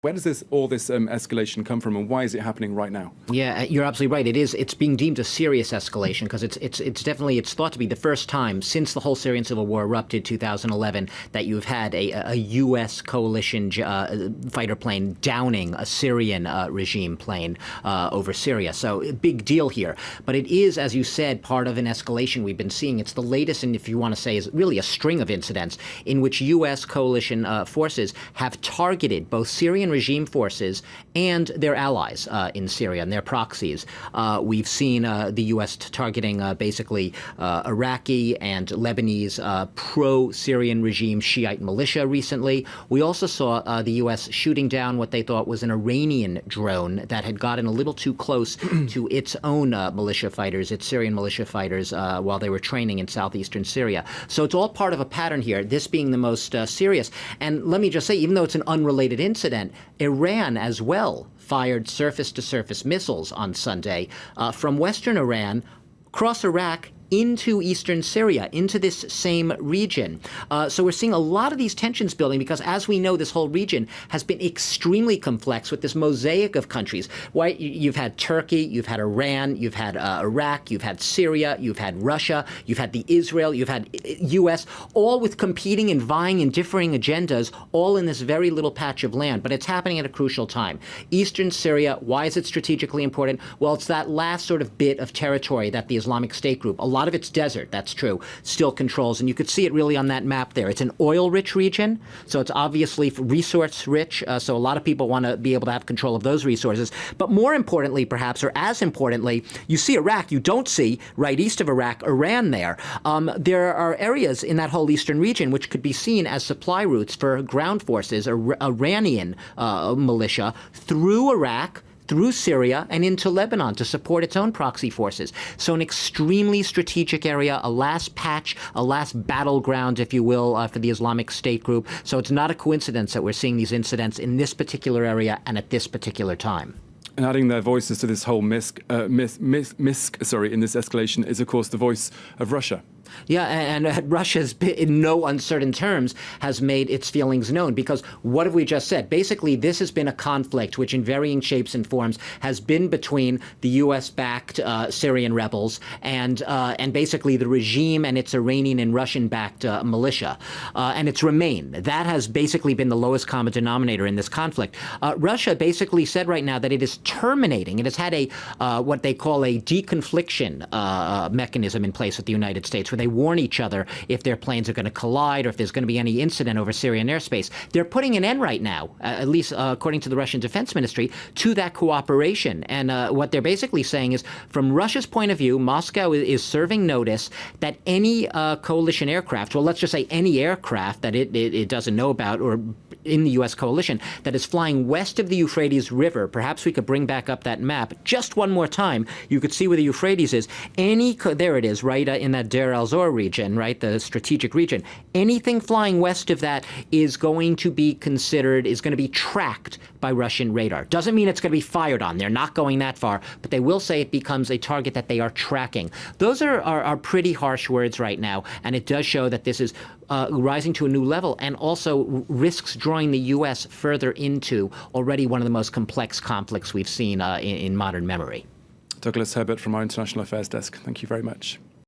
Where does all this escalation come from, and why is it happening right now? Yeah, you're absolutely right. It's being deemed a serious escalation because it's thought to be the first time since the whole Syrian civil war erupted 2011 that you've had a U.S. coalition fighter plane downing a Syrian regime plane over Syria. So a big deal here. But it is, as you said, part of an escalation we've been seeing. It's the latest, and if you want to say, is really a string of incidents in which U.S. coalition forces have targeted both Syrian regime forces and their allies in Syria and their proxies. We've seen the U.S. targeting basically Iraqi and Lebanese pro-Syrian regime Shiite militia recently. We also saw the U.S. shooting down what they thought was an Iranian drone that had gotten a little too close to its own militia fighters, its Syrian militia fighters, while they were training in southeastern Syria. So it's all part of a pattern here, this being the most serious. And let me just say, even though it's an unrelated incident, Iran as well fired surface-to-surface missiles on Sunday from western Iran across Iraq into eastern Syria, into this same region. So we're seeing a lot of these tensions building because, as we know, this whole region has been extremely complex with this mosaic of countries. Why you've had Turkey, you've had Iran, you've had Iraq, you've had Syria, you've had Russia, you've had the Israel, you've had U.S., all with competing and vying and differing agendas, all in this very little patch of land. But it's happening at a crucial time. Eastern Syria, why is it strategically important? Well, it's that last sort of bit of territory that the Islamic State group, a lot of it's desert, that's true, still controls. And you could see it really on that map there. It's an oil-rich region, so it's obviously resource-rich, so a lot of people want to be able to have control of those resources. But more importantly, perhaps, or as importantly, you see Iraq. You don't see, right east of Iraq, Iran there. There are areas in that whole eastern region which could be seen as supply routes for ground forces, Iranian militia, through Iraq, through Syria, and into Lebanon to support its own proxy forces. So an extremely strategic area, a last patch, a last battleground, if you will, for the Islamic State group. So it's not a coincidence that we're seeing these incidents in this particular area and at this particular time. And adding their voices to this whole in this escalation is, of course, the voice of Russia. Yeah, and Russia's, in no uncertain terms, has made its feelings known, because what have we just said? Basically, this has been a conflict which, in varying shapes and forms, has been between the U.S.-backed Syrian rebels and basically the regime and its Iranian and Russian-backed militia. And it's remained. That has basically been the lowest common denominator in this conflict. Russia basically said right now that it is terminating. It has had a what they call a deconfliction mechanism in place with the United States, where they warn each other if their planes are going to collide or if there's going to be any incident over Syrian airspace. They're putting an end right now, at least according to the Russian Defense Ministry, to that cooperation. And what they're basically saying is, from Russia's point of view, Moscow is serving notice that any coalition aircraft, well, let's just say any aircraft that it doesn't know about or in the U.S. coalition that is flying west of the Euphrates River, perhaps we could bring back up that map just one more time. You could see where the Euphrates is. There it is, right in that Deir al-Zor region, right, the strategic region. Anything flying west of that is going to be considered, is going to be tracked by Russian radar. Doesn't mean it's going to be fired on. They're not going that far, but they will say it becomes a target that they are tracking. Those are pretty harsh words right now, and it does show that this is rising to a new level and also risks drawing the U.S. further into already one of the most complex conflicts we've seen in modern memory. Douglas Herbert from our International Affairs Desk, thank you very much.